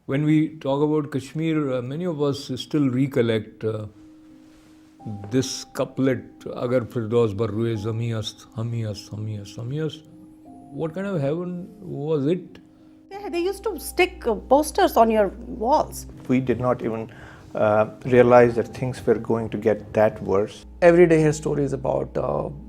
When we talk about Kashmir, many of us still recollect this couplet, Agar Firdaus Barruye Zami Ast, Hami Ast, Hami Ast, Hami Ast. What kind of heaven was it? Yeah, they used to stick posters on your walls. We did not even realize that things were going to get that worse. Every day, hear stories about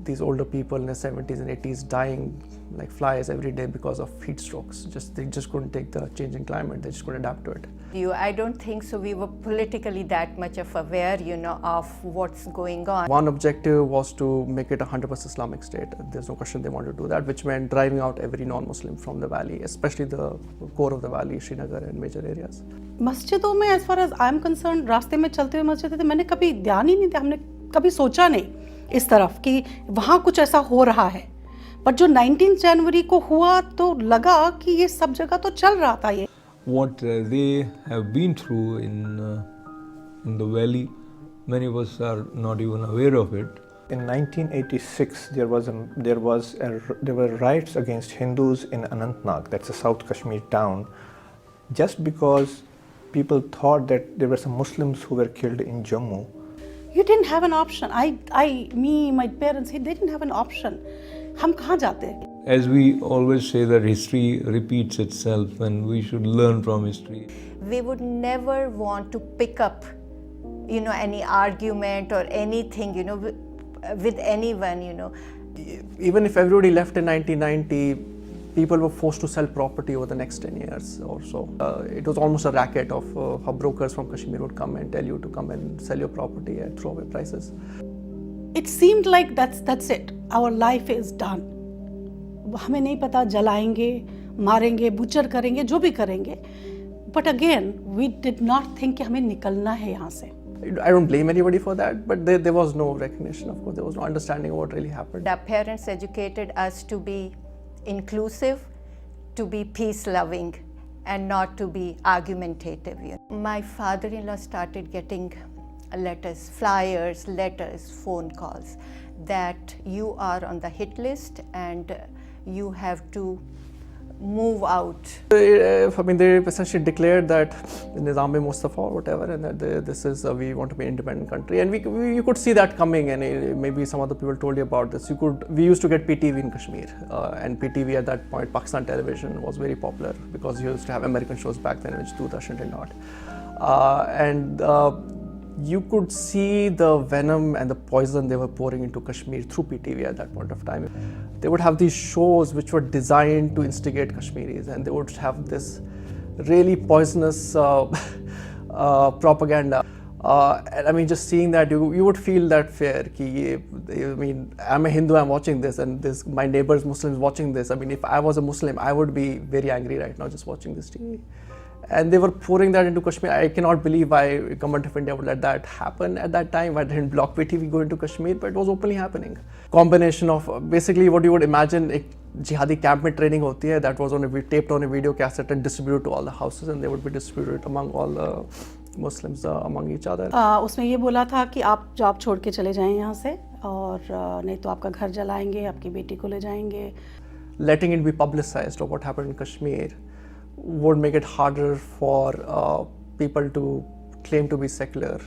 these older people in their 70s and 80s dying like flies every day because of heat strokes. They just couldn't take the changing climate. They just couldn't adapt to it. I don't think so. We were politically that much of aware, of what's going on. One objective was to make it a 100% Islamic state. There's no question they wanted to do that, which meant driving out every non-Muslim from the valley, especially the core of the valley, Srinagar and major areas. मस्जिदों में as far as I'm concerned, रास्ते में चलते हुए मस्जिद थे, मैंने कभी ध्यान ही नहीं दिया, हमने कभी सोचा नहीं इस तरफ कि वहाँ कुछ ऐसा हो रहा है. पर जो 19 जनवरी को हुआ तो लगा कि ये सब जगह तो चल रहा था ये. What they have been through in the valley, many of us are not even aware of it. In 1986, there were riots against Hindus in Anantnag, that's a South Kashmir town, just because people thought that there were some Muslims who were killed in Jammu. You didn't have an option. My parents, they didn't have an option. हम कहाँ जाते? As we always say that history repeats itself and we should learn from history. We would never want to pick up, any argument or anything, with anyone, Even if everybody left in 1990, people were forced to sell property over the next 10 years or so. It was almost a racket of how brokers from Kashmir would come and tell you to come and sell your property at throwaway prices. It seemed like that's it. Our life is done. हमें नहीं पता जलाएंगे, मारेंगे, butcher करेंगे, जो भी करेंगे. But again, we did not think कि हमें निकलना है यहाँ से. I don't blame anybody for that, but there was no recognition, of course. There was no understanding of what really happened. Our parents educated us to be inclusive, to be peace-loving, and not to be argumentative. My father-in-law started getting letters, flyers, letters, phone calls that you are on the hit list and you have to move out. They essentially declared that Nizam-e-Mustafa or whatever, and that we want to be an independent country. And you could see that coming, and maybe some other people told you about this. We used to get PTV in Kashmir, and PTV at that point, Pakistan television, was very popular because you used to have American shows back then, which Doordarshan did not. You could see the venom and the poison they were pouring into Kashmir through PTV at that point of time. They would have these shows which were designed to instigate Kashmiris, and they would have this really poisonous propaganda. And just seeing that, you would feel that fear. I'm a Hindu, I'm watching this, and my neighbors Muslims watching this. If I was a Muslim, I would be very angry right now just watching this TV. And they were pouring that into Kashmir. I cannot believe why government of India would let that happen at that time. Why didn't block PTV go into Kashmir? But it was openly happening. Combination of basically what you would imagine a jihadi camp mein training hoti hai, that was taped on a video cassette and distributed to all the houses, and they would be distributed among all the Muslims among each other. उसमें ये बोला था कि आप job छोड़ के चले जाएं यहाँ से, और नहीं तो आपका घर जलाएंगे, आपकी बेटी को ले जाएंगे. Letting it be publicized of what happened in Kashmir would make it harder for people to claim to be secular.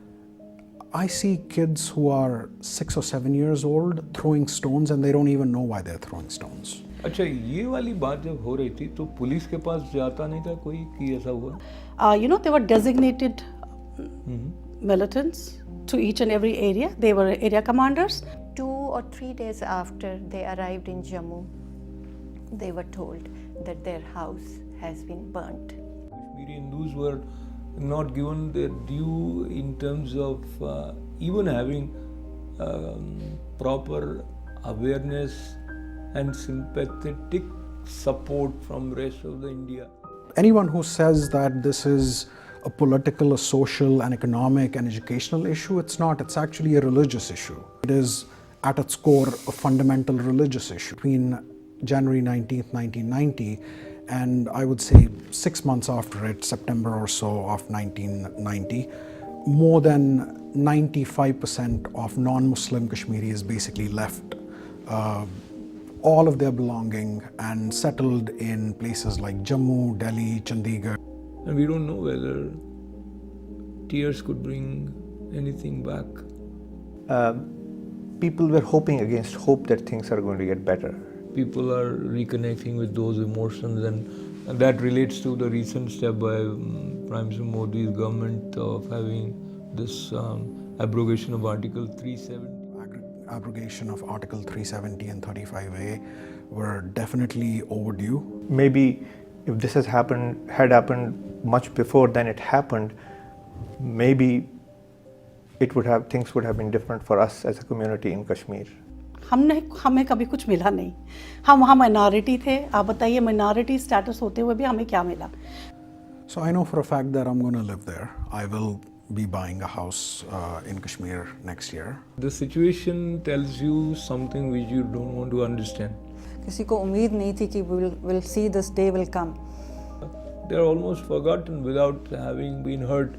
I see kids who are 6 or 7 years old throwing stones and they don't even know why they're throwing stones. अच्छा, ये वाली बात जब हो रही थी तो police के पास जाता नहीं था कोई कि ऐसा हुआ? They were designated militants to each and every area. They were area commanders. 2 or 3 days after they arrived in Jammu, they were told that their house has been burnt. Kashmiri Hindus were not given their due in terms of even having proper awareness and sympathetic support from rest of the India. Anyone who says that this is a political, a social, an economic, and educational issue, it's not. It's actually a religious issue. It is at its core a fundamental religious issue. Between January 19th, 1990, and I would say 6 months after it, September or so of 1990, more than 95% of non-Muslim Kashmiris basically left all of their belonging and settled in places like Jammu, Delhi, Chandigarh. And we don't know whether tears could bring anything back. People were hoping against hope that things are going to get better. People are reconnecting with those emotions, and that relates to the recent step by Prime Minister Modi's government of having this abrogation of Article 370. Abrogation of Article 370 and 35A were definitely overdue. Maybe if this had happened much before than it happened, maybe things would have been different for us as a community in Kashmir. हमें कभी कुछ मिला नहीं. हम वहाँ minority थे. आप बताइए माइनॉरिटी स्टेटस होते हुए भी हमें क्या मिला? So I know for a fact that I'm going to live there. I will be buying a house in Kashmir next year. The situation tells you something which you don't want to understand. किसी को उम्मीद नहीं थी कि we'll see this day will come. They are almost forgotten without having been hurt